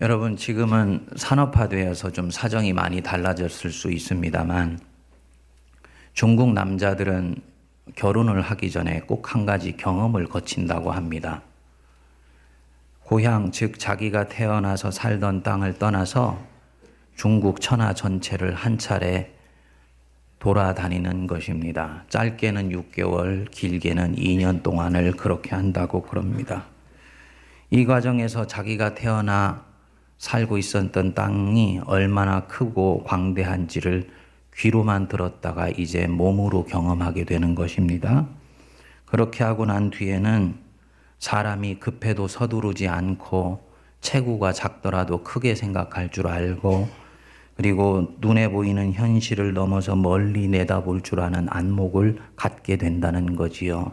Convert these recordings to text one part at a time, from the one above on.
여러분, 지금은 산업화되어서 좀 사정이 많이 달라졌을 수 있습니다만, 중국 남자들은 결혼을 하기 전에 꼭 한 가지 경험을 거친다고 합니다. 고향, 즉 자기가 태어나서 살던 땅을 떠나서 중국 천하 전체를 한 차례 돌아다니는 것입니다. 짧게는 6개월, 길게는 2년 동안을 그렇게 한다고 그럽니다. 이 과정에서 자기가 태어나 살고 있었던 땅이 얼마나 크고 광대한지를 귀로만 들었다가 이제 몸으로 경험하게 되는 것입니다. 그렇게 하고 난 뒤에는 사람이 급해도 서두르지 않고 체구가 작더라도 크게 생각할 줄 알고, 그리고 눈에 보이는 현실을 넘어서 멀리 내다볼 줄 아는 안목을 갖게 된다는 거지요.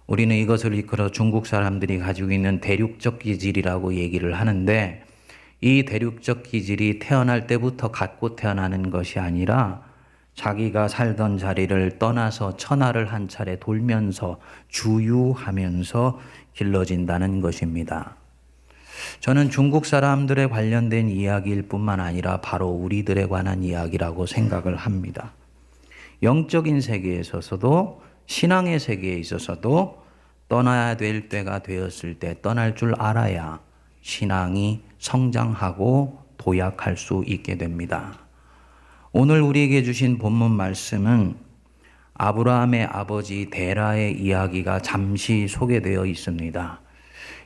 우리는 이것을 이끌어 중국 사람들이 가지고 있는 대륙적 기질이라고 얘기를 하는데, 이 대륙적 기질이 태어날 때부터 갖고 태어나는 것이 아니라 자기가 살던 자리를 떠나서 천하를 한 차례 돌면서 주유하면서 길러진다는 것입니다. 저는 중국 사람들에 관련된 이야기일 뿐만 아니라 바로 우리들에 관한 이야기라고 생각을 합니다. 영적인 세계에 있어서도 신앙의 세계에 있어서도 떠나야 될 때가 되었을 때 떠날 줄 알아야 신앙이 성장하고 도약할 수 있게 됩니다. 오늘 우리에게 주신 본문 말씀은 아브라함의 아버지 데라의 이야기가 잠시 소개되어 있습니다.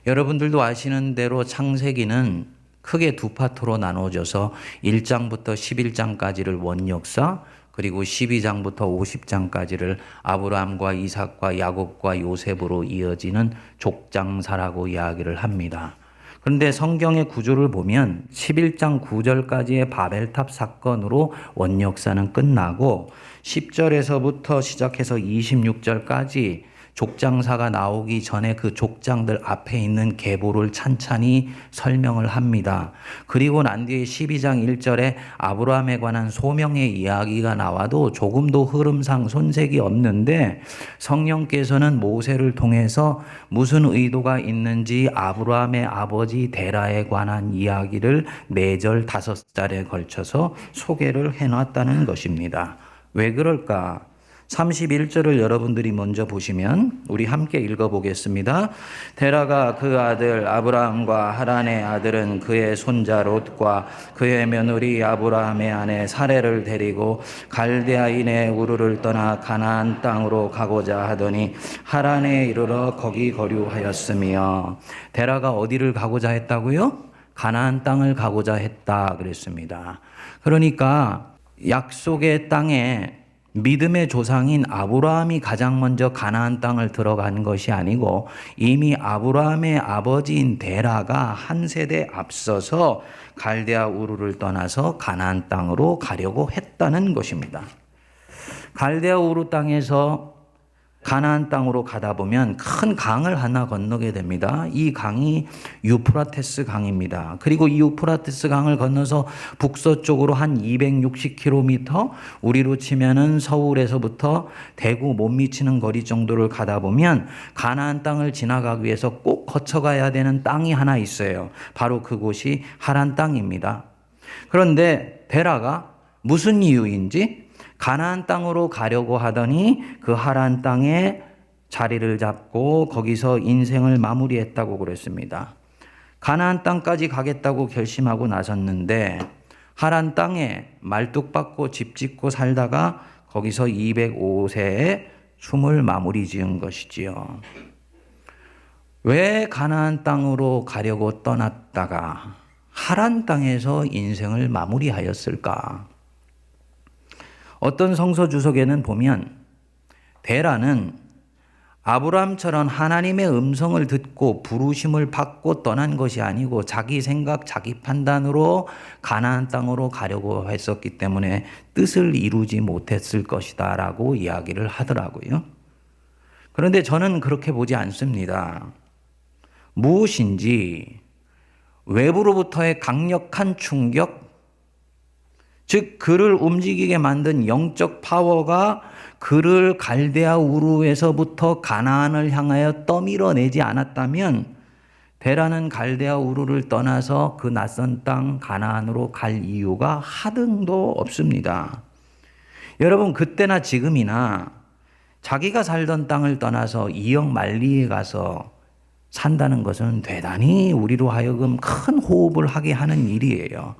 여러분들도 아시는 대로 창세기는 크게 두 파트로 나눠져서 1장부터 11장까지를 원역사, 그리고 12장부터 50장까지를 아브라함과 이삭과 야곱과 요셉으로 이어지는 족장사라고 이야기를 합니다. 그런데 성경의 구조를 보면 11장 9절까지의 바벨탑 사건으로 원역사는 끝나고 10절에서부터 시작해서 26절까지 족장사가 나오기 전에 그 족장들 앞에 있는 계보를 찬찬히 설명을 합니다. 그리고 난 뒤에 12장 1절에 아브라함에 관한 소명의 이야기가 나와도 조금도 흐름상 손색이 없는데, 성령께서는 모세를 통해서 무슨 의도가 있는지 아브라함의 아버지 데라에 관한 이야기를 4절 5절에 걸쳐서 소개를 해놨다는 것입니다. 왜 그럴까? 31절을 여러분들이 먼저 보시면 우리 함께 읽어보겠습니다. 데라가 그 아들 아브라함과 하란의 아들은 그의 손자 롯과 그의 며느리 아브라함의 아내 사레를 데리고 갈대아인의 우르를 떠나 가나안 땅으로 가고자 하더니 하란에 이르러 거기 거류하였으며. 데라가 어디를 가고자 했다고요? 가나안 땅을 가고자 했다 그랬습니다. 그러니까 약속의 땅에 믿음의 조상인 아브라함이 가장 먼저 가나안 땅을 들어간 것이 아니고 이미 아브라함의 아버지인 데라가 한 세대 앞서서 갈대아 우르를 떠나서 가나안 땅으로 가려고 했다는 것입니다. 갈대아 우르 땅에서 가나안 땅으로 가다 보면 큰 강을 하나 건너게 됩니다. 이 강이 유프라테스 강입니다. 그리고 이 유프라테스 강을 건너서 북서쪽으로 한 260km, 우리로 치면은 서울에서부터 대구 못 미치는 거리 정도를 가다 보면 가나안 땅을 지나가기 위해서 꼭 거쳐가야 되는 땅이 하나 있어요. 바로 그곳이 하란 땅입니다. 그런데 데라가 무슨 이유인지 가나안 땅으로 가려고 하더니 그 하란 땅에 자리를 잡고 거기서 인생을 마무리했다고 그랬습니다. 가나안 땅까지 가겠다고 결심하고 나섰는데 하란 땅에 말뚝박고 집 짓고 살다가 거기서 205세에 숨을 마무리 지은 것이지요. 왜 가나안 땅으로 가려고 떠났다가 하란 땅에서 인생을 마무리하였을까? 어떤 성서 주석에는 보면 데라는 아브라함처럼 하나님의 음성을 듣고 부르심을 받고 떠난 것이 아니고 자기 생각, 자기 판단으로 가나안 땅으로 가려고 했었기 때문에 뜻을 이루지 못했을 것이다 라고 이야기를 하더라고요. 그런데 저는 그렇게 보지 않습니다. 무엇인지 외부로부터의 강력한 충격, 즉 그를 움직이게 만든 영적 파워가 그를 갈대아 우르에서부터 가나안을 향하여 떠밀어내지 않았다면 데라는 갈대아 우르를 떠나서 그 낯선 땅 가나안으로 갈 이유가 하등도 없습니다. 여러분, 그때나 지금이나 자기가 살던 땅을 떠나서 이역 만리에 가서 산다는 것은 대단히 우리로 하여금 큰 호흡을 하게 하는 일이에요.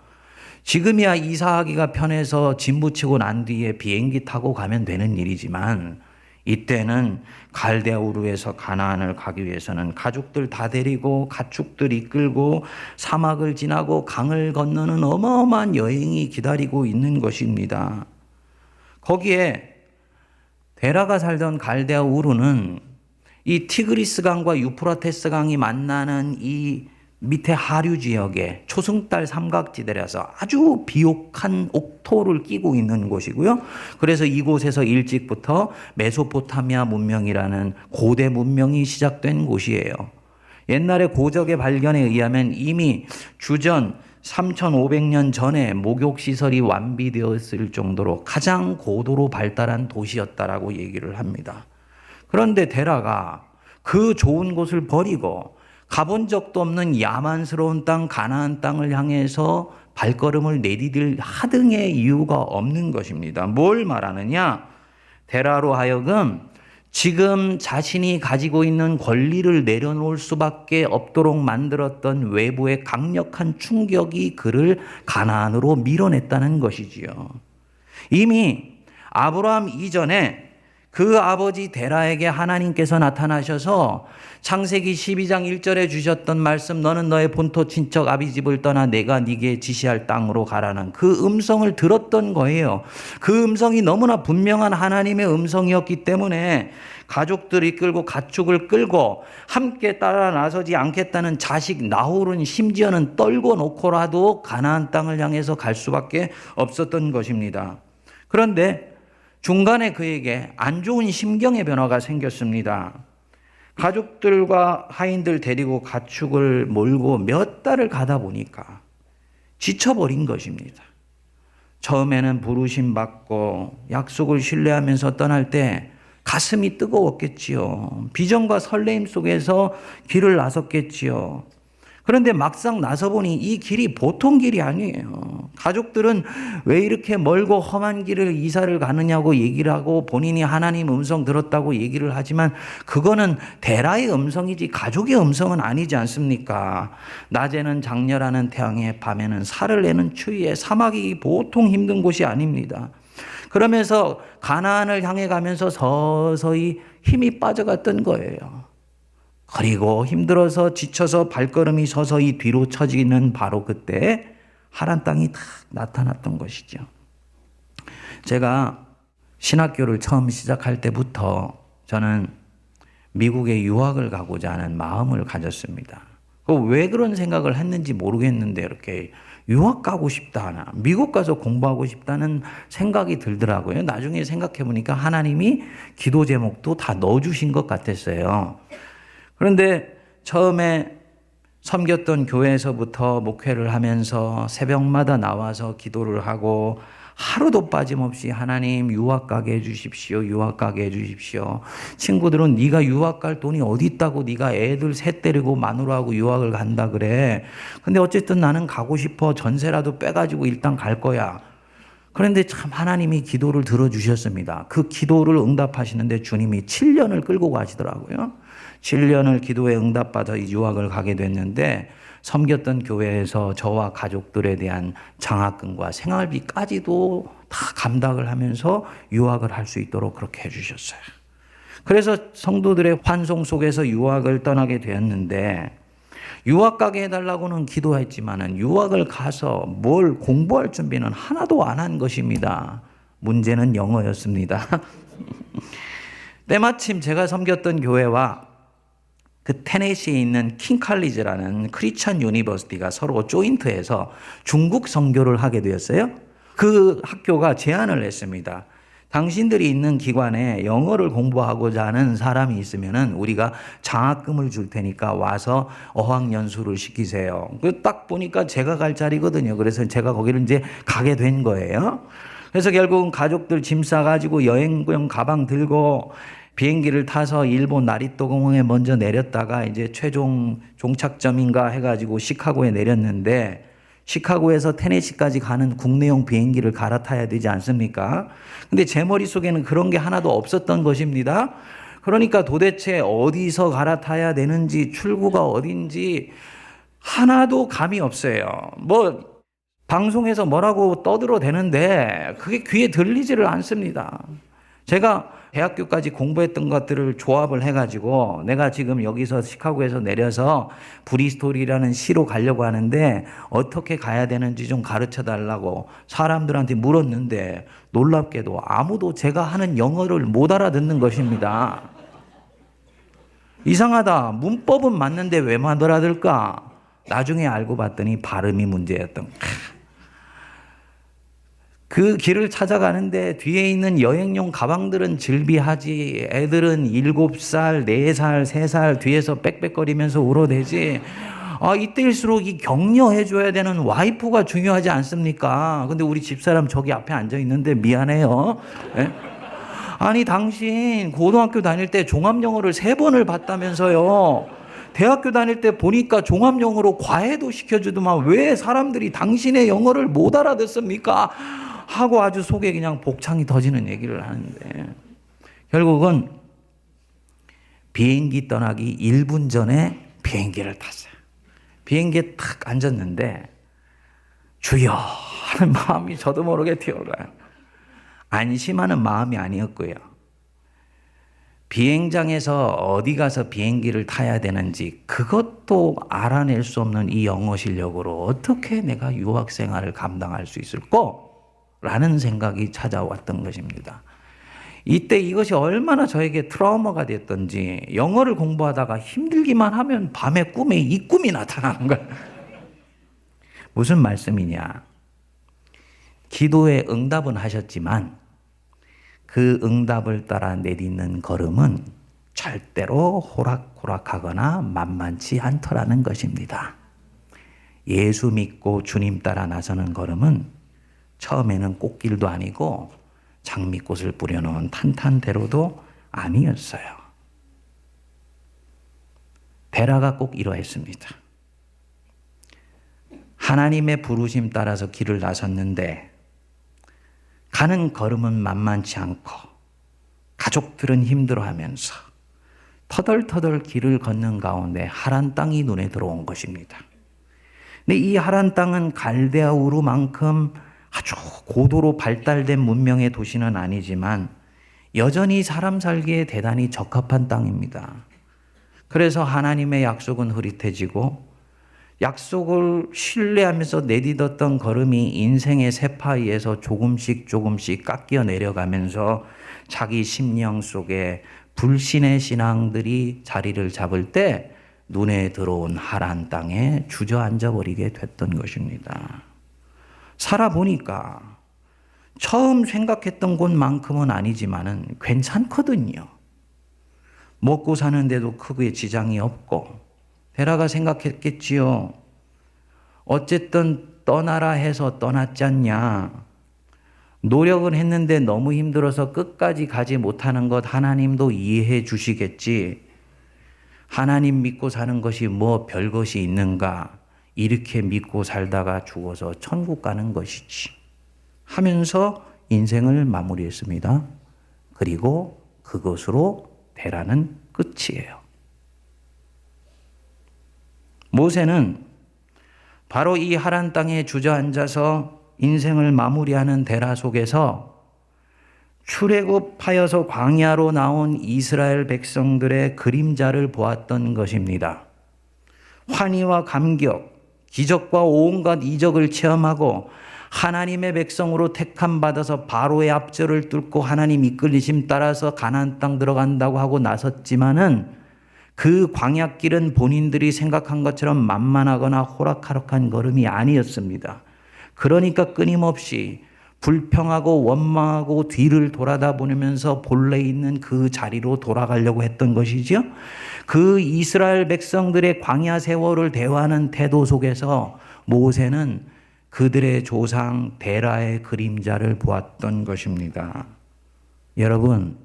지금이야 이사하기가 편해서 짐 붙이고 난 뒤에 비행기 타고 가면 되는 일이지만, 이때는 갈대아 우르에서 가나안을 가기 위해서는 가족들 다 데리고 가축들 이끌고 사막을 지나고 강을 건너는 어마어마한 여행이 기다리고 있는 것입니다. 거기에 데라가 살던 갈대아 우르는 이 티그리스 강과 유프라테스 강이 만나는 이 밑에 하류 지역에 초승달 삼각지대라서 아주 비옥한 옥토를 끼고 있는 곳이고요. 그래서 이곳에서 일찍부터 메소포타미아 문명이라는 고대 문명이 시작된 곳이에요. 옛날에 고적의 발견에 의하면 이미 주전 3,500년 전에 목욕시설이 완비되었을 정도로 가장 고도로 발달한 도시였다라고 얘기를 합니다. 그런데 데라가 그 좋은 곳을 버리고 가본 적도 없는 야만스러운 땅 가나안 땅을 향해서 발걸음을 내디딜 하등의 이유가 없는 것입니다. 뭘 말하느냐? 데라로 하여금 지금 자신이 가지고 있는 권리를 내려놓을 수밖에 없도록 만들었던 외부의 강력한 충격이 그를 가나안으로 밀어냈다는 것이지요. 이미 아브라함 이전에 그 아버지 데라에게 하나님께서 나타나셔서 창세기 12장 1절에 주셨던 말씀, 너는 너의 본토 친척 아비집을 떠나 내가 네게 지시할 땅으로 가라는 그 음성을 들었던 거예요. 그 음성이 너무나 분명한 하나님의 음성이었기 때문에 가족들 이끌고 가축을 끌고 함께 따라 나서지 않겠다는 자식 나홀은 심지어는 떨고 놓고라도 가나안 땅을 향해서 갈 수밖에 없었던 것입니다. 그런데 중간에 그에게 안 좋은 심경의 변화가 생겼습니다. 가족들과 하인들 데리고 가축을 몰고 몇 달을 가다 보니까 지쳐버린 것입니다. 처음에는 부르심 받고 약속을 신뢰하면서 떠날 때 가슴이 뜨거웠겠지요. 비전과 설레임 속에서 길을 나섰겠지요. 그런데 막상 나서보니 이 길이 보통 길이 아니에요. 가족들은 왜 이렇게 멀고 험한 길을 이사를 가느냐고 얘기를 하고 본인이 하나님 음성 들었다고 얘기를 하지만 그거는 데라의 음성이지 가족의 음성은 아니지 않습니까? 낮에는 장렬하는 태양에 밤에는 살을 내는 추위에 사막이 보통 힘든 곳이 아닙니다. 그러면서 가나안을 향해 가면서 서서히 힘이 빠져갔던 거예요. 그리고 힘들어서 지쳐서 발걸음이 서서히 뒤로 처지는 바로 그때 하란 땅이 딱 나타났던 것이죠. 제가 신학교를 처음 시작할 때부터 저는 미국에 유학을 가고자 하는 마음을 가졌습니다. 왜 그런 생각을 했는지 모르겠는데 이렇게 유학 가고 싶다, 미국 가서 공부하고 싶다는 생각이 들더라고요. 나중에 생각해 보니까 하나님이 기도 제목도 다 넣어주신 것 같았어요. 그런데 처음에 섬겼던 교회에서부터 목회를 하면서 새벽마다 나와서 기도를 하고 하루도 빠짐없이 하나님 유학 가게 해주십시오. 유학 가게 해주십시오. 친구들은 네가 유학 갈 돈이 어디 있다고 네가 애들 셋 데리고 마누라하고 유학을 간다 그래. 근데 어쨌든 나는 가고 싶어. 전세라도 빼가지고 일단 갈 거야. 그런데 참 하나님이 기도를 들어주셨습니다. 그 기도를 응답하시는데 주님이 7년을 끌고 가시더라고요. 7년을 기도에 응답받아 유학을 가게 됐는데 섬겼던 교회에서 저와 가족들에 대한 장학금과 생활비까지도 다 감당을 하면서 유학을 할 수 있도록 그렇게 해주셨어요. 그래서 성도들의 환송 속에서 유학을 떠나게 되었는데 유학 가게 해달라고는 기도했지만은 유학을 가서 뭘 공부할 준비는 하나도 안 한 것입니다. 문제는 영어였습니다. 때마침 제가 섬겼던 교회와 그 테네시에 있는 킹칼리지라는 크리스천 유니버시티가 서로 조인트해서 중국 선교를 하게 되었어요. 그 학교가 제안을 했습니다. 당신들이 있는 기관에 영어를 공부하고자 하는 사람이 있으면은 우리가 장학금을 줄 테니까 와서 어학연수를 시키세요. 딱 보니까 제가 갈 자리거든요. 그래서 제가 거기를 이제 가게 된 거예요. 그래서 결국은 가족들 짐 싸가지고 여행용 가방 들고 비행기를 타서 일본 나리또 공항에 먼저 내렸다가 이제 최종 종착점인가 해가지고 시카고에 내렸는데, 시카고에서 테네시까지 가는 국내용 비행기를 갈아타야 되지 않습니까? 근데 제 머릿속에는 그런 게 하나도 없었던 것입니다. 그러니까 도대체 어디서 갈아타야 되는지, 출구가 어딘지 하나도 감이 없어요. 뭐 방송에서 뭐라고 떠들어대는데 그게 귀에 들리지를 않습니다. 제가 대학교까지 공부했던 것들을 조합을 해가지고 내가 지금 여기서 시카고에서 내려서 브리스톨이라는 시로 가려고 하는데 어떻게 가야 되는지 좀 가르쳐 달라고 사람들한테 물었는데 놀랍게도 아무도 제가 하는 영어를 못 알아듣는 것입니다. 이상하다. 문법은 맞는데 왜 못 알아들까? 나중에 알고 봤더니 발음이 문제였던. 그 길을 찾아가는데 뒤에 있는 여행용 가방들은 즐비하지, 애들은 7살, 4살, 3살 뒤에서 빽빽거리면서 울어대지. 이때일수록 이 격려해줘야 되는 와이프가 중요하지 않습니까? 근데 우리 집사람 저기 앞에 앉아있는데 미안해요. 네? 아니 당신 고등학교 다닐 때 종합영어를 3번을 봤다면서요. 대학교 다닐 때 보니까 종합영어로 과외도 시켜주더만 왜 사람들이 당신의 영어를 못 알아듣습니까? 하고 아주 속에 그냥 복창이 터지는 얘기를 하는데 결국은 비행기 떠나기 1분 전에 비행기를 탔어요. 비행기에 탁 앉았는데 주여 하는 마음이 저도 모르게 튀어올라요. 안심하는 마음이 아니었고요. 비행장에서 어디 가서 비행기를 타야 되는지 그것도 알아낼 수 없는 이 영어 실력으로 어떻게 내가 유학 생활을 감당할 수 있을까? 라는 생각이 찾아왔던 것입니다. 이때 이것이 얼마나 저에게 트라우마가 됐던지 영어를 공부하다가 힘들기만 하면 밤에 꿈에 이 꿈이 나타나는 거예요. 무슨 말씀이냐? 기도에 응답은 하셨지만 그 응답을 따라 내딛는 걸음은 절대로 호락호락하거나 만만치 않더라는 것입니다. 예수 믿고 주님 따라 나서는 걸음은 처음에는 꽃길도 아니고 장미꽃을 뿌려놓은 탄탄대로도 아니었어요. 베라가 꼭 이러했습니다. 하나님의 부르심 따라서 길을 나섰는데 가는 걸음은 만만치 않고 가족들은 힘들어하면서 터덜터덜 길을 걷는 가운데 하란 땅이 눈에 들어온 것입니다. 근데 이 하란 땅은 갈대아 우르만큼 아주 고도로 발달된 문명의 도시는 아니지만 여전히 사람 살기에 대단히 적합한 땅입니다. 그래서 하나님의 약속은 흐릿해지고 약속을 신뢰하면서 내딛었던 걸음이 인생의 세파이에서 조금씩 깎여 내려가면서 자기 심령 속에 불신의 신앙들이 자리를 잡을 때 눈에 들어온 하란 땅에 주저앉아 버리게 됐던 것입니다. 살아보니까 처음 생각했던 곳만큼은 아니지만은 괜찮거든요. 먹고 사는데도 크게 지장이 없고 베라가 생각했겠지요. 어쨌든 떠나라 해서 떠났지 않냐. 노력은 했는데 너무 힘들어서 끝까지 가지 못하는 것 하나님도 이해해 주시겠지. 하나님 믿고 사는 것이 뭐 별것이 있는가. 이렇게 믿고 살다가 죽어서 천국 가는 것이지 하면서 인생을 마무리했습니다. 그리고 그것으로 베라는 끝이에요. 모세는 바로 이 하란 땅에 주저앉아서 인생을 마무리하는 데라 속에서 출애굽하여서 광야로 나온 이스라엘 백성들의 그림자를 보았던 것입니다. 환희와 감격, 기적과 온갖 이적을 체험하고 하나님의 백성으로 택함 받아서 바로의 앞절을 뚫고 하나님 이끌리심 따라서 가나안 땅 들어간다고 하고 나섰지만은 그 광야길은 본인들이 생각한 것처럼 만만하거나 호락호락한 걸음이 아니었습니다. 그러니까 끊임없이 불평하고 원망하고 뒤를 돌아다 보면서 본래 있는 그 자리로 돌아가려고 했던 것이죠. 그 이스라엘 백성들의 광야 세월을 대화하는 태도 속에서 모세는 그들의 조상 데라의 그림자를 보았던 것입니다. 여러분,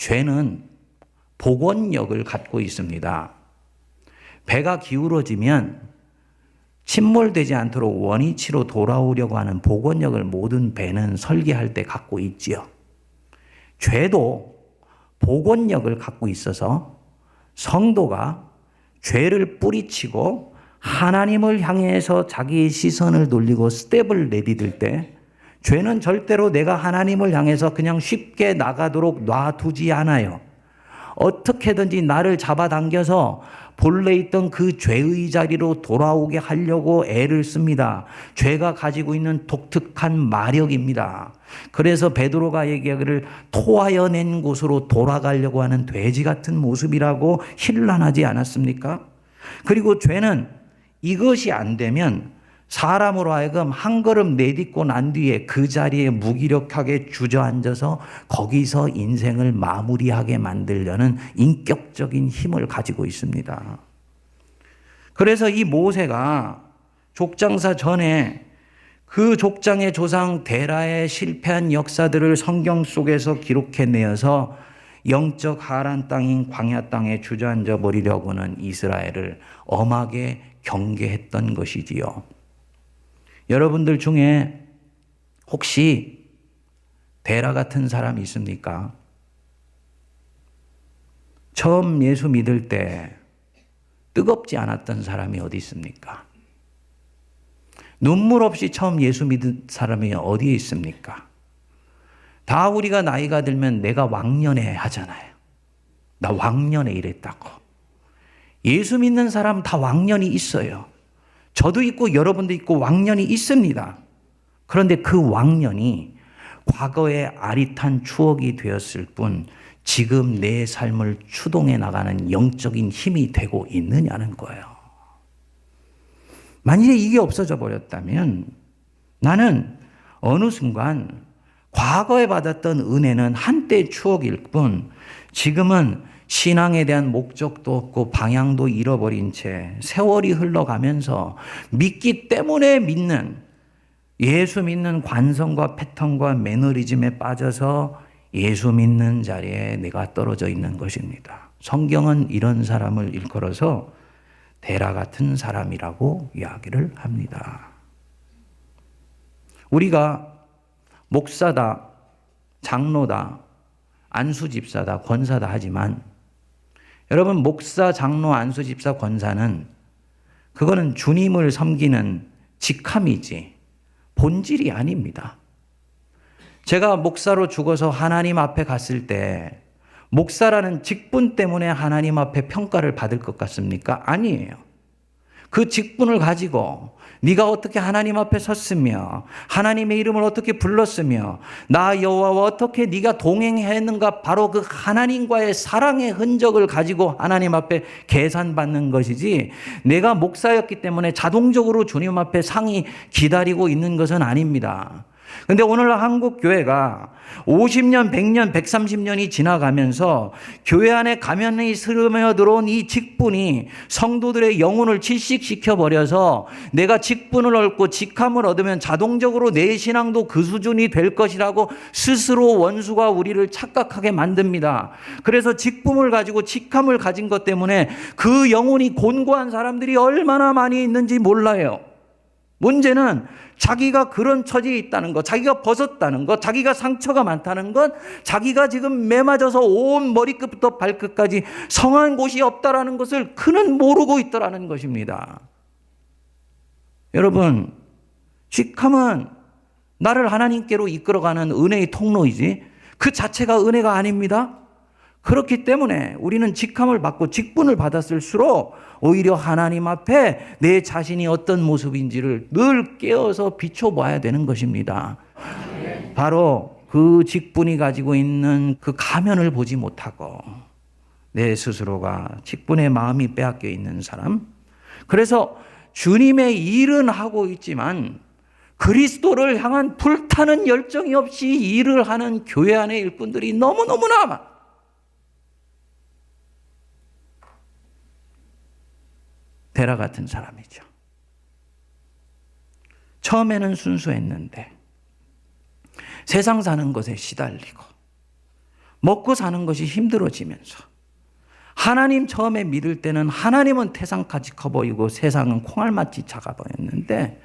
죄는 복원력을 갖고 있습니다. 배가 기울어지면 침몰되지 않도록 원위치로 돌아오려고 하는 복원력을 모든 배는 설계할 때 갖고 있지요. 죄도 복원력을 갖고 있어서 성도가 죄를 뿌리치고 하나님을 향해서 자기의 시선을 돌리고 스텝을 내디딜 때 죄는 절대로 내가 하나님을 향해서 그냥 쉽게 나가도록 놔두지 않아요. 어떻게든지 나를 잡아당겨서 본래 있던 그 죄의 자리로 돌아오게 하려고 애를 씁니다. 죄가 가지고 있는 독특한 마력입니다. 그래서 베드로가 얘기하기를 토하여 낸 곳으로 돌아가려고 하는 돼지 같은 모습이라고 힐난하지 않았습니까? 그리고 죄는 이것이 안 되면 사람으로 하여금 한 걸음 내딛고 난 뒤에 그 자리에 무기력하게 주저앉아서 거기서 인생을 마무리하게 만들려는 인격적인 힘을 가지고 있습니다. 그래서 이 모세가 족장사 전에 그 족장의 조상 데라의 실패한 역사들을 성경 속에서 기록해내어서 영적 하란 땅인 광야 땅에 주저앉아 버리려고는 이스라엘을 엄하게 경계했던 것이지요. 여러분들 중에 혹시 데라 같은 사람이 있습니까? 처음 예수 믿을 때 뜨겁지 않았던 사람이 어디 있습니까? 눈물 없이 처음 예수 믿은 사람이 어디에 있습니까? 다 우리가 나이가 들면 내가 왕년에 하잖아요. 나 왕년에 이랬다고. 예수 믿는 사람 다 왕년이 있어요. 저도 있고 여러분도 있고 왕년이 있습니다. 그런데 그 왕년이 과거의 아릿한 추억이 되었을 뿐 지금 내 삶을 추동해 나가는 영적인 힘이 되고 있느냐는 거예요. 만일에 이게 없어져 버렸다면 나는 어느 순간 과거에 받았던 은혜는 한때의 추억일 뿐 지금은 신앙에 대한 목적도 없고 방향도 잃어버린 채 세월이 흘러가면서 믿기 때문에 믿는 예수 믿는 관성과 패턴과 매너리즘에 빠져서 예수 믿는 자리에 내가 떨어져 있는 것입니다. 성경은 이런 사람을 일컬어서 데라 같은 사람이라고 이야기를 합니다. 우리가 목사다, 장로다, 안수집사다, 권사다 하지만 여러분 목사, 장로, 안수집사, 권사는 그거는 주님을 섬기는 직함이지 본질이 아닙니다. 제가 목사로 죽어서 하나님 앞에 갔을 때 목사라는 직분 때문에 하나님 앞에 평가를 받을 것 같습니까? 아니에요. 그 직분을 가지고 네가 어떻게 하나님 앞에 섰으며 하나님의 이름을 어떻게 불렀으며 나 여호와와 어떻게 네가 동행했는가 바로 그 하나님과의 사랑의 흔적을 가지고 하나님 앞에 계산받는 것이지 내가 목사였기 때문에 자동적으로 주님 앞에 상이 기다리고 있는 것은 아닙니다. 근데 오늘 한국 교회가 50년, 100년, 130년이 지나가면서 교회 안에 가면이 스르며 들어온 이 직분이 성도들의 영혼을 질식시켜 버려서 내가 직분을 얻고 직함을 얻으면 자동적으로 내 신앙도 그 수준이 될 것이라고 스스로 원수가 우리를 착각하게 만듭니다. 그래서 직분을 가지고 직함을 가진 것 때문에 그 영혼이 곤고한 사람들이 얼마나 많이 있는지 몰라요. 문제는 자기가 그런 처지에 있다는 것, 자기가 벗었다는 것, 자기가 상처가 많다는 것, 자기가 지금 매맞아서 온 머리끝부터 발끝까지 성한 곳이 없다라는 것을 그는 모르고 있더라는 것입니다. 여러분, 직함은 나를 하나님께로 이끌어가는 은혜의 통로이지 그 자체가 은혜가 아닙니다. 그렇기 때문에 우리는 직함을 받고 직분을 받았을수록 오히려 하나님 앞에 내 자신이 어떤 모습인지를 늘 깨어서 비춰봐야 되는 것입니다. 바로 그 직분이 가지고 있는 그 가면을 보지 못하고 내 스스로가 직분의 마음이 빼앗겨 있는 사람. 그래서 주님의 일은 하고 있지만 그리스도를 향한 불타는 열정이 없이 일을 하는 교회 안의 일꾼들이 너무너무나 많아. 데라 같은 사람이죠. 처음에는 순수했는데 세상 사는 것에 시달리고 먹고 사는 것이 힘들어지면서 하나님 처음에 믿을 때는 하나님은 태산같이 커 보이고 세상은 콩알같이 작아 보였는데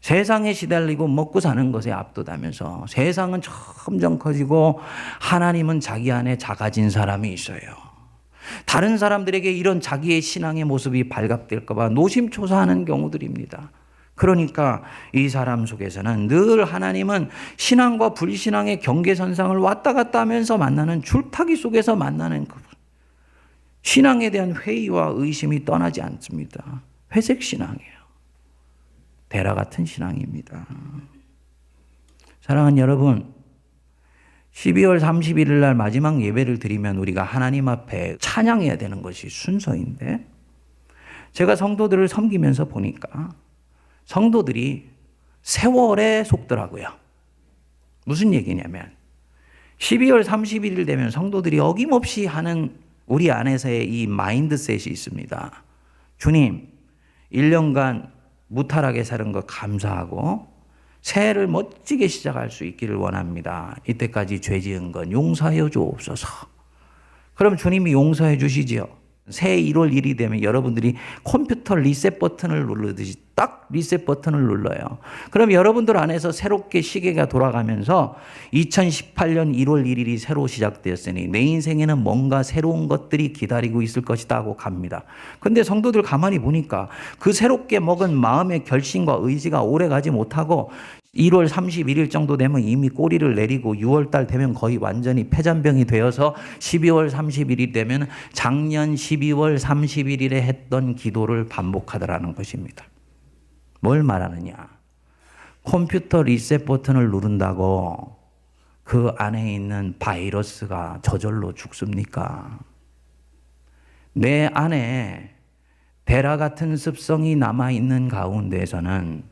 세상에 시달리고 먹고 사는 것에 압도되면서 세상은 점점 커지고 하나님은 자기 안에 작아진 사람이 있어요. 다른 사람들에게 이런 자기의 신앙의 모습이 발각될까 봐 노심초사하는 경우들입니다. 그러니까 이 사람 속에서는 늘 하나님은 신앙과 불신앙의 경계선상을 왔다 갔다 하면서 만나는 줄타기 속에서 만나는 그 신앙에 대한 회의와 의심이 떠나지 않습니다. 회색 신앙이에요. 대라 같은 신앙입니다. 사랑하는 여러분, 12월 31일 날 마지막 예배를 드리면 우리가 하나님 앞에 찬양해야 되는 것이 순서인데 제가 성도들을 섬기면서 보니까 성도들이 세월에 속더라고요. 무슨 얘기냐면 12월 31일 되면 성도들이 어김없이 하는 우리 안에서의 이 마인드셋이 있습니다. 주님, 1년간 무탈하게 사는 것 감사하고 새해를 멋지게 시작할 수 있기를 원합니다. 이때까지 죄 지은 건 용서하여 주옵소서. 그럼 주님이 용서해 주시지요. 새해 1월 1일이 되면 여러분들이 컴퓨터 리셋 버튼을 누르듯이 딱 리셋 버튼을 눌러요. 그럼 여러분들 안에서 새롭게 시계가 돌아가면서 2018년 1월 1일이 새로 시작되었으니 내 인생에는 뭔가 새로운 것들이 기다리고 있을 것이다 하고 갑니다. 근데 성도들 가만히 보니까 그 새롭게 먹은 마음의 결심과 의지가 오래 가지 못하고 1월 31일 정도 되면 이미 꼬리를 내리고 6월 달 되면 거의 완전히 폐잔병이 되어서 12월 31일 되면 작년 12월 31일에 했던 기도를 반복하더라는 것입니다. 뭘 말하느냐? 컴퓨터 리셋 버튼을 누른다고 그 안에 있는 바이러스가 저절로 죽습니까? 내 안에 데라 같은 습성이 남아있는 가운데에서는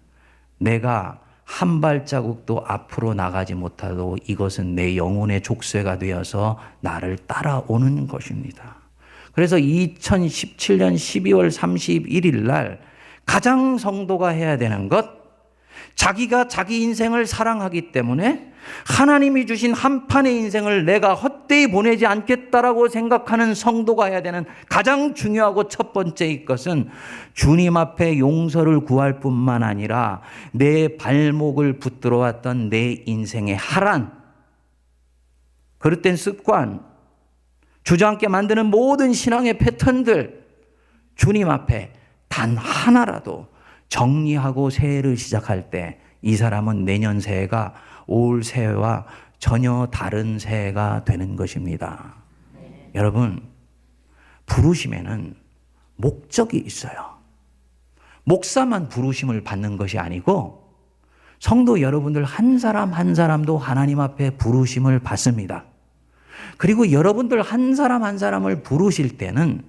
내가 한 발자국도 앞으로 나가지 못하도 이것은 내 영혼의 족쇄가 되어서 나를 따라오는 것입니다. 그래서 2017년 12월 31일 날 가장 성도가 해야 되는 것, 자기가 자기 인생을 사랑하기 때문에 하나님이 주신 한 판의 인생을 내가 헛되이 보내지 않겠다라고 생각하는 성도가 해야 되는 가장 중요하고 첫 번째의 것은 주님 앞에 용서를 구할 뿐만 아니라 내 발목을 붙들어 왔던 내 인생의 하란, 그릇된 습관, 주저앉게 만드는 모든 신앙의 패턴들 주님 앞에 단 하나라도 정리하고 새해를 시작할 때 이 사람은 내년 새해가 올 새해와 전혀 다른 새해가 되는 것입니다. 여러분, 부르심에는 목적이 있어요. 목사만 부르심을 받는 것이 아니고 성도 여러분들 한 사람 한 사람도 하나님 앞에 부르심을 받습니다. 그리고 여러분들 한 사람 한 사람을 부르실 때는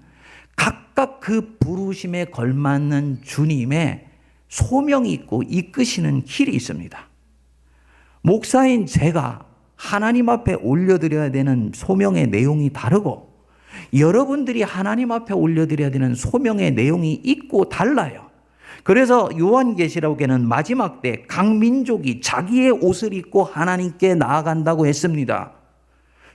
각각 그 부르심에 걸맞는 주님의 소명이 있고 이끄시는 길이 있습니다. 목사인 제가 하나님 앞에 올려드려야 되는 소명의 내용이 다르고 여러분들이 하나님 앞에 올려드려야 되는 소명의 내용이 있고 달라요. 그래서 요한계시록에는 마지막 때 각 민족이 자기의 옷을 입고 하나님께 나아간다고 했습니다.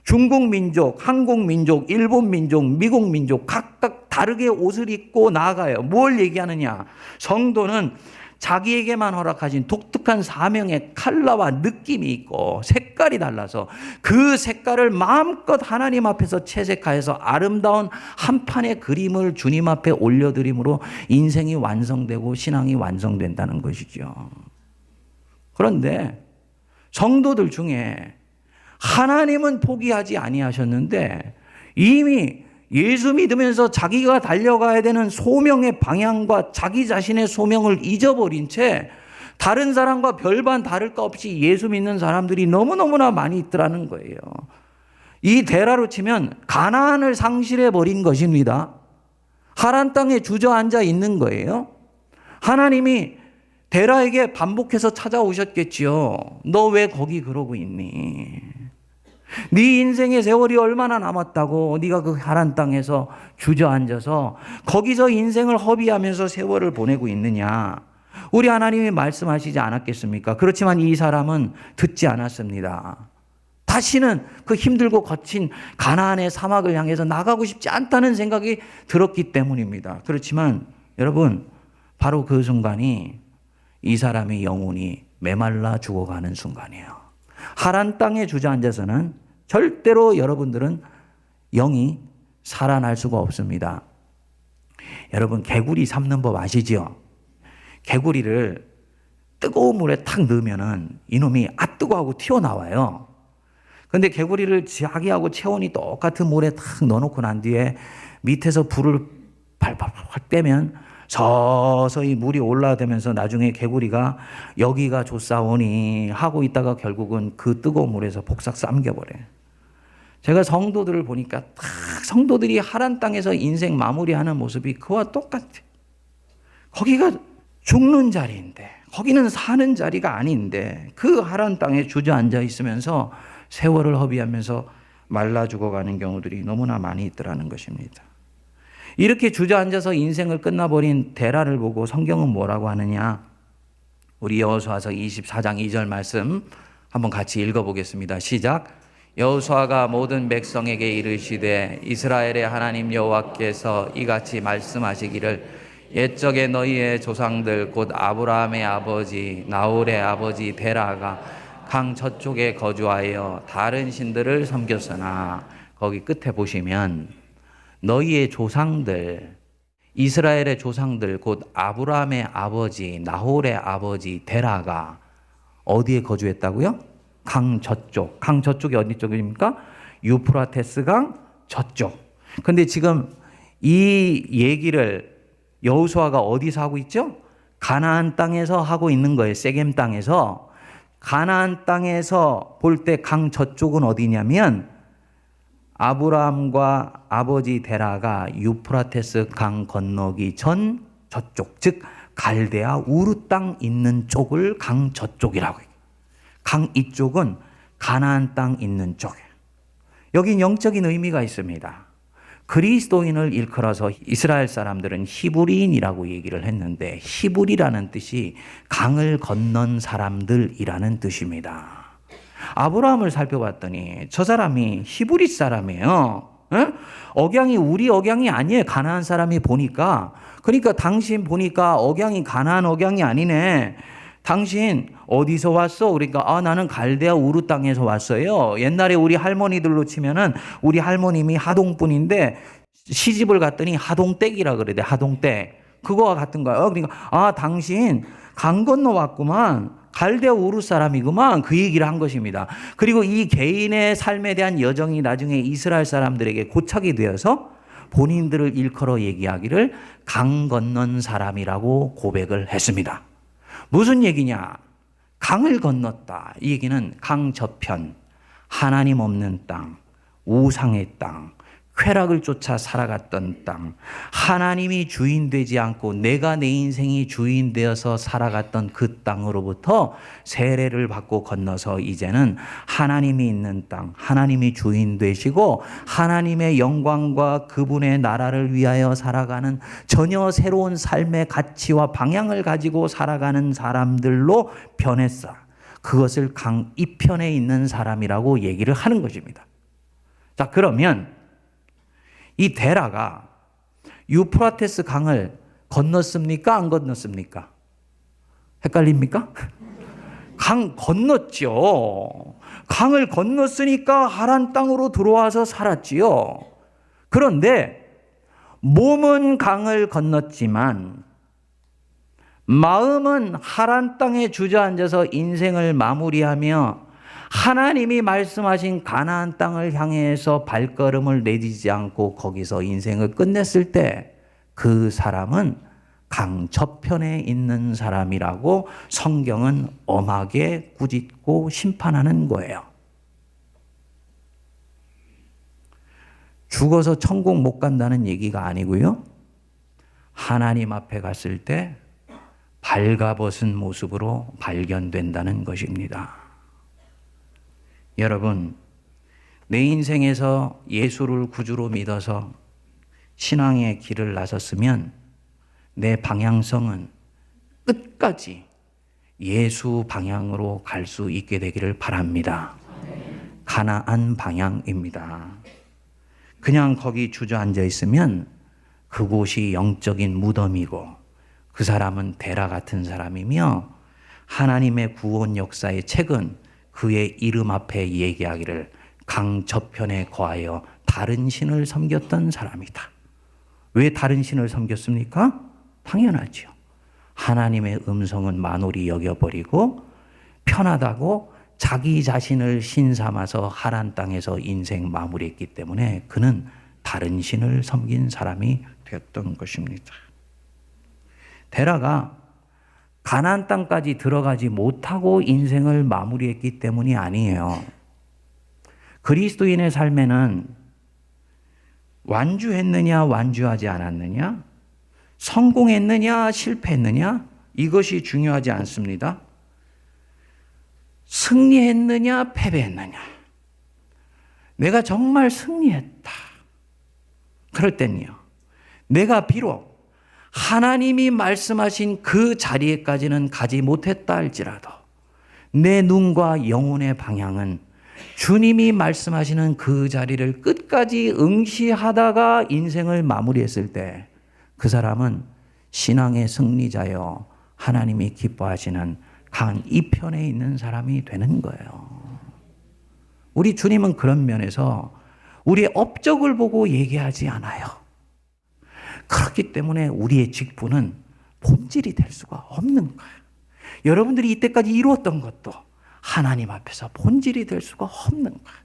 중국 민족, 한국 민족, 일본 민족, 미국 민족 각각 다르게 옷을 입고 나아가요. 뭘 얘기하느냐? 성도는 자기에게만 허락하신 독특한 사명의 컬러와 느낌이 있고 색깔이 달라서 그 색깔을 마음껏 하나님 앞에서 채색하여서 아름다운 한 판의 그림을 주님 앞에 올려드림으로 인생이 완성되고 신앙이 완성된다는 것이죠. 그런데 성도들 중에 하나님은 포기하지 아니하셨는데 이미 예수 믿으면서 자기가 달려가야 되는 소명의 방향과 자기 자신의 소명을 잊어버린 채 다른 사람과 별반 다를 것 없이 예수 믿는 사람들이 너무너무나 많이 있더라는 거예요. 이 데라로 치면 가나안을 상실해버린 것입니다. 하란 땅에 주저앉아 있는 거예요. 하나님이 데라에게 반복해서 찾아오셨겠지요. 너 왜 거기 그러고 있니? 네 인생의 세월이 얼마나 남았다고 네가 그 하란 땅에서 주저앉아서 거기서 인생을 허비하면서 세월을 보내고 있느냐. 우리 하나님이 말씀하시지 않았겠습니까? 그렇지만 이 사람은 듣지 않았습니다. 다 다시는 그 힘들고 거친 가나안의 사막을 향해서 나가고 싶지 않다는 생각이 들었기 때문입니다. 그렇지만 여러분, 바로 그 순간이 이 사람의 영혼이 메말라 죽어가는 순간이에요. 하란 땅에 주저앉아서는 절대로 여러분들은 영이 살아날 수가 없습니다. 여러분, 개구리 삶는 법 아시죠? 개구리를 뜨거운 물에 탁 넣으면은 이놈이 뜨거 하고 튀어나와요. 근데 개구리를 자기하고 체온이 똑같은 물에 탁 넣어놓고 난 뒤에 밑에서 불을 팔팔 떼면 서서히 물이 올라오면서 나중에 개구리가 여기가 좋사오니 하고 있다가 결국은 그 뜨거운 물에서 폭삭 삼겨버려요. 제가 성도들을 보니까 딱 성도들이 하란 땅에서 인생 마무리하는 모습이 그와 똑같아요. 거기가 죽는 자리인데, 거기는 사는 자리가 아닌데 그 하란 땅에 주저앉아 있으면서 세월을 허비하면서 말라 죽어가는 경우들이 너무나 많이 있더라는 것입니다. 이렇게 주저앉아서 인생을 끝나버린 데라를 보고 성경은 뭐라고 하느냐? 우리 여호수아서 24장 2절 말씀 한번 같이 읽어보겠습니다. 시작. 여호수아가 모든 백성에게 이르시되 이스라엘의 하나님 여호와께서 이같이 말씀하시기를 옛적에 너희의 조상들 곧 아브라함의 아버지 나홀의 아버지 데라가 강 저쪽에 거주하여 다른 신들을 섬겼으나, 거기 끝에 보시면 너희의 조상들, 이스라엘의 조상들 곧 아브라함의 아버지 나홀의 아버지 데라가 어디에 거주했다고요? 강 저쪽. 강 저쪽이 어디 쪽입니까? 유프라테스 강 저쪽. 근데 지금 이 얘기를 여호수아가 어디서 하고 있죠? 가나안 땅에서 하고 있는 거예요. 세겜 땅에서. 가나안 땅에서 볼 때 강 저쪽은 어디냐면 아브라함과 아버지 데라가 유프라테스 강 건너기 전 저쪽, 즉 갈대아 우르 땅 있는 쪽을 강 저쪽이라고 해요. 강 이쪽은 가나안 땅 있는 쪽이에요. 여긴 영적인 의미가 있습니다. 그리스도인을 일컬어서 이스라엘 사람들은 히브리인이라고 얘기를 했는데, 히브리라는 뜻이 강을 건넌 사람들이라는 뜻입니다. 아브라함을 살펴봤더니 저 사람이 히브리 사람이에요. 에? 억양이 우리 억양이 아니에요. 가나안 사람이 보니까. 그러니까 당신 보니까 억양이 가나안 억양이 아니네. 당신 어디서 왔어? 그러니까 나는 갈대아 우르 땅에서 왔어요. 옛날에 우리 할머니들로 치면은 우리 할머님이 하동분인데 시집을 갔더니 하동댁이라 그래야 돼. 하동댁. 그거와 같은 거예요. 그러니까 당신 강 건너 왔구만. 갈대아 우르 사람이구만. 그 얘기를 한 것입니다. 그리고 이 개인의 삶에 대한 여정이 나중에 이스라엘 사람들에게 고착이 되어서 본인들을 일컬어 얘기하기를 강 건넌 사람이라고 고백을 했습니다. 무슨 얘기냐? 강을 건넜다. 이 얘기는 강 저편, 하나님 없는 땅, 우상의 땅, 쾌락을 쫓아 살아갔던 땅, 하나님이 주인 되지 않고 내가 내 인생이 주인 되어서 살아갔던 그 땅으로부터 세례를 받고 건너서 이제는 하나님이 있는 땅, 하나님이 주인 되시고 하나님의 영광과 그분의 나라를 위하여 살아가는 전혀 새로운 삶의 가치와 방향을 가지고 살아가는 사람들로 변했어. 그것을 강 이편에 있는 사람이라고 얘기를 하는 것입니다. 자, 그러면 이 데라가 유프라테스 강을 건넜습니까? 안 건넜습니까? 헷갈립니까? 강 건넜죠. 강을 건넜으니까 하란 땅으로 들어와서 살았지요. 그런데 몸은 강을 건넜지만 마음은 하란 땅에 주저앉아서 인생을 마무리하며 하나님이 말씀하신 가나안 땅을 향해서 발걸음을 내딛지 않고 거기서 인생을 끝냈을 때 그 사람은 강 저편에 있는 사람이라고 성경은 엄하게 꾸짖고 심판하는 거예요. 죽어서 천국 못 간다는 얘기가 아니고요. 하나님 앞에 갔을 때 발가벗은 모습으로 발견된다는 것입니다. 여러분, 내 인생에서 예수를 구주로 믿어서 신앙의 길을 나섰으면 내 방향성은 끝까지 예수 방향으로 갈 수 있게 되기를 바랍니다. 가나안 방향입니다. 그냥 거기 주저앉아 있으면 그곳이 영적인 무덤이고 그 사람은 데라 같은 사람이며 하나님의 구원 역사의 책은 그의 이름 앞에 얘기하기를 강 저편에 거하여 다른 신을 섬겼던 사람이다. 왜 다른 신을 섬겼습니까? 당연하죠. 하나님의 음성은 만홀히 여겨버리고 편하다고 자기 자신을 신 삼아서 하란 땅에서 인생 마무리했기 때문에 그는 다른 신을 섬긴 사람이 되었던 것입니다. 데라가 가나안 땅까지 들어가지 못하고 인생을 마무리했기 때문이 아니에요. 그리스도인의 삶에는 완주했느냐 완주하지 않았느냐, 성공했느냐 실패했느냐, 이것이 중요하지 않습니다. 승리했느냐 패배했느냐, 내가 정말 승리했다, 그럴 때는요, 내가 비록 하나님이 말씀하신 그 자리에까지는 가지 못했다 할지라도 내 눈과 영혼의 방향은 주님이 말씀하시는 그 자리를 끝까지 응시하다가 인생을 마무리했을 때 그 사람은 신앙의 승리자여 하나님이 기뻐하시는 강 이편에 있는 사람이 되는 거예요. 우리 주님은 그런 면에서 우리의 업적을 보고 얘기하지 않아요. 그렇기 때문에 우리의 직분은 본질이 될 수가 없는 거예요. 여러분들이 이때까지 이루었던 것도 하나님 앞에서 본질이 될 수가 없는 거예요.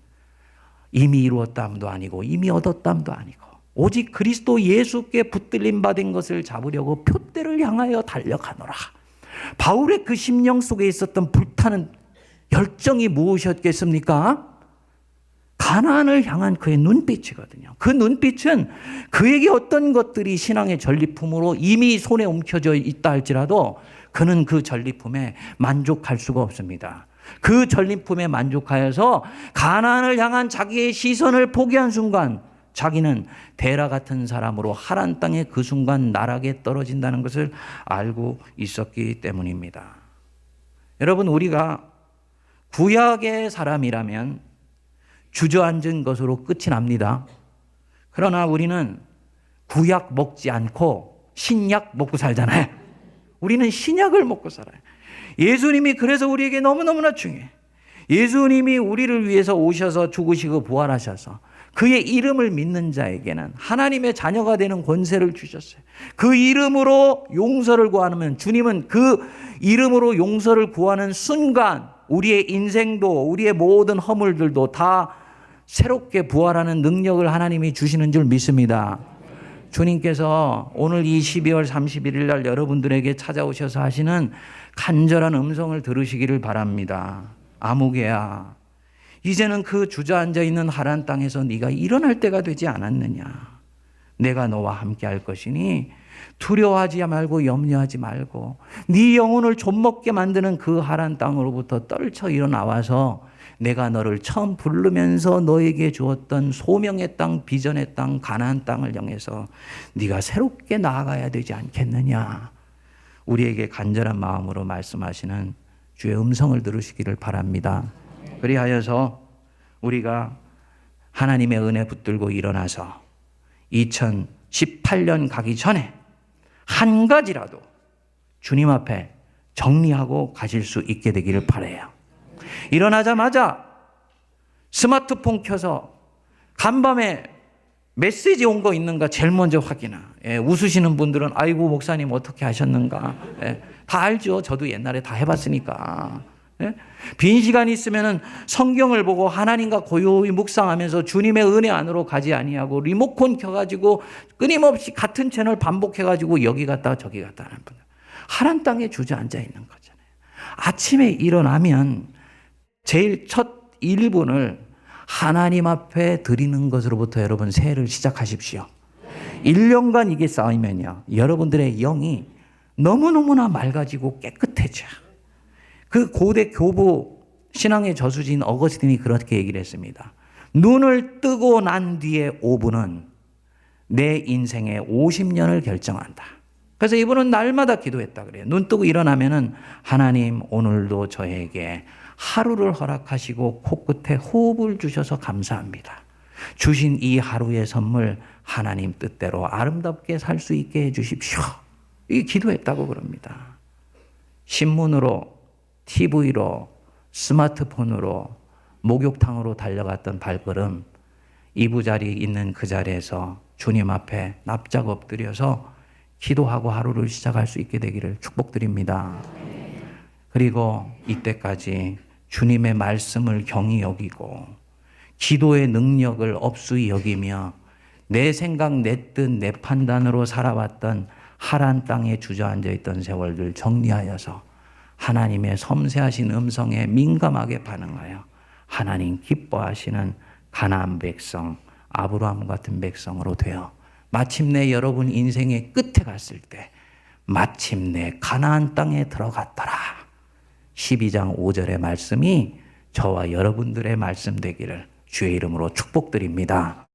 이미 이루었담도 아니고 이미 얻었담도 아니고 오직 그리스도 예수께 붙들림 받은 것을 잡으려고 표대를 향하여 달려가노라. 바울의 그 심령 속에 있었던 불타는 열정이 무엇이었겠습니까? 가나안을 향한 그의 눈빛이거든요. 그 눈빛은 그에게 어떤 것들이 신앙의 전리품으로 이미 손에 움켜져 있다 할지라도 그는 그 전리품에 만족할 수가 없습니다. 그 전리품에 만족하여서 가나안을 향한 자기의 시선을 포기한 순간 자기는 데라 같은 사람으로 하란 땅에 그 순간 나락에 떨어진다는 것을 알고 있었기 때문입니다. 여러분, 우리가 구약의 사람이라면 주저앉은 것으로 끝이 납니다. 그러나 우리는 구약 먹지 않고 신약 먹고 살잖아요. 우리는 신약을 먹고 살아요. 예수님이 그래서 우리에게 너무너무나 중요해. 예수님이 우리를 위해서 오셔서 죽으시고 부활하셔서 그의 이름을 믿는 자에게는 하나님의 자녀가 되는 권세를 주셨어요. 그 이름으로 용서를 구하면 주님은 그 이름으로 용서를 구하는 순간 우리의 인생도 우리의 모든 허물들도 다 새롭게 부활하는 능력을 하나님이 주시는 줄 믿습니다. 주님께서 오늘 이 12월 31일 날 여러분들에게 찾아오셔서 하시는 간절한 음성을 들으시기를 바랍니다. 아무개야, 이제는 그 주저앉아 있는 하란 땅에서 네가 일어날 때가 되지 않았느냐. 내가 너와 함께 할 것이니 두려워하지 말고 염려하지 말고 네 영혼을 좀먹게 만드는 그 하란 땅으로부터 떨쳐 일어나와서 내가 너를 처음 부르면서 너에게 주었던 소명의 땅, 비전의 땅, 가나안 땅을 향해서 네가 새롭게 나아가야 되지 않겠느냐. 우리에게 간절한 마음으로 말씀하시는 주의 음성을 들으시기를 바랍니다. 그리하여서 우리가 하나님의 은혜 붙들고 일어나서 2018년 가기 전에 한 가지라도 주님 앞에 정리하고 가실 수 있게 되기를 바라요. 일어나자마자 스마트폰 켜서 간밤에 메시지 온 거 있는가 제일 먼저 확인하. 웃으시는 분들은 아이고 목사님 어떻게 하셨는가. 다 알죠. 저도 옛날에 다 해봤으니까. 빈 시간이 있으면 성경을 보고 하나님과 고요히 묵상하면서 주님의 은혜 안으로 가지 아니하고 리모컨 켜가지고 끊임없이 같은 채널 반복해가지고 여기 갔다가 저기 갔다 하는 분들. 하란 땅에 주저앉아 있는 거잖아요. 아침에 일어나면 제일 첫 1분을 하나님 앞에 드리는 것으로부터 여러분 새해를 시작하십시오. 1년간 이게 쌓이면요, 여러분들의 영이 너무너무나 맑아지고 깨끗해져. 그 고대 교부 신앙의 저수지인 어거스틴이 그렇게 얘기를 했습니다. 눈을 뜨고 난 뒤에 5분은 내 인생의 50년을 결정한다. 그래서 이분은 날마다 기도했다 그래요. 눈 뜨고 일어나면은 하나님 오늘도 저에게 하루를 허락하시고 코끝에 호흡을 주셔서 감사합니다. 주신 이 하루의 선물 하나님 뜻대로 아름답게 살 수 있게 해주십시오. 이 기도했다고 그럽니다. 신문으로, TV로, 스마트폰으로, 목욕탕으로 달려갔던 발걸음, 이부자리 있는 그 자리에서 주님 앞에 납작 엎드려서 기도하고 하루를 시작할 수 있게 되기를 축복드립니다. 그리고 이때까지 주님의 말씀을 경히 여기고 기도의 능력을 업수히 여기며 내 생각, 내 뜻, 내 판단으로 살아왔던 하란 땅에 주저앉아 있던 세월들 정리하여서 하나님의 섬세하신 음성에 민감하게 반응하여 하나님 기뻐하시는 가나안 백성, 아브라함 같은 백성으로 되어 마침내 여러분 인생의 끝에 갔을 때 마침내 가나안 땅에 들어갔더라. 12장 5절의 말씀이 저와 여러분들의 말씀 되기를 주의 이름으로 축복드립니다.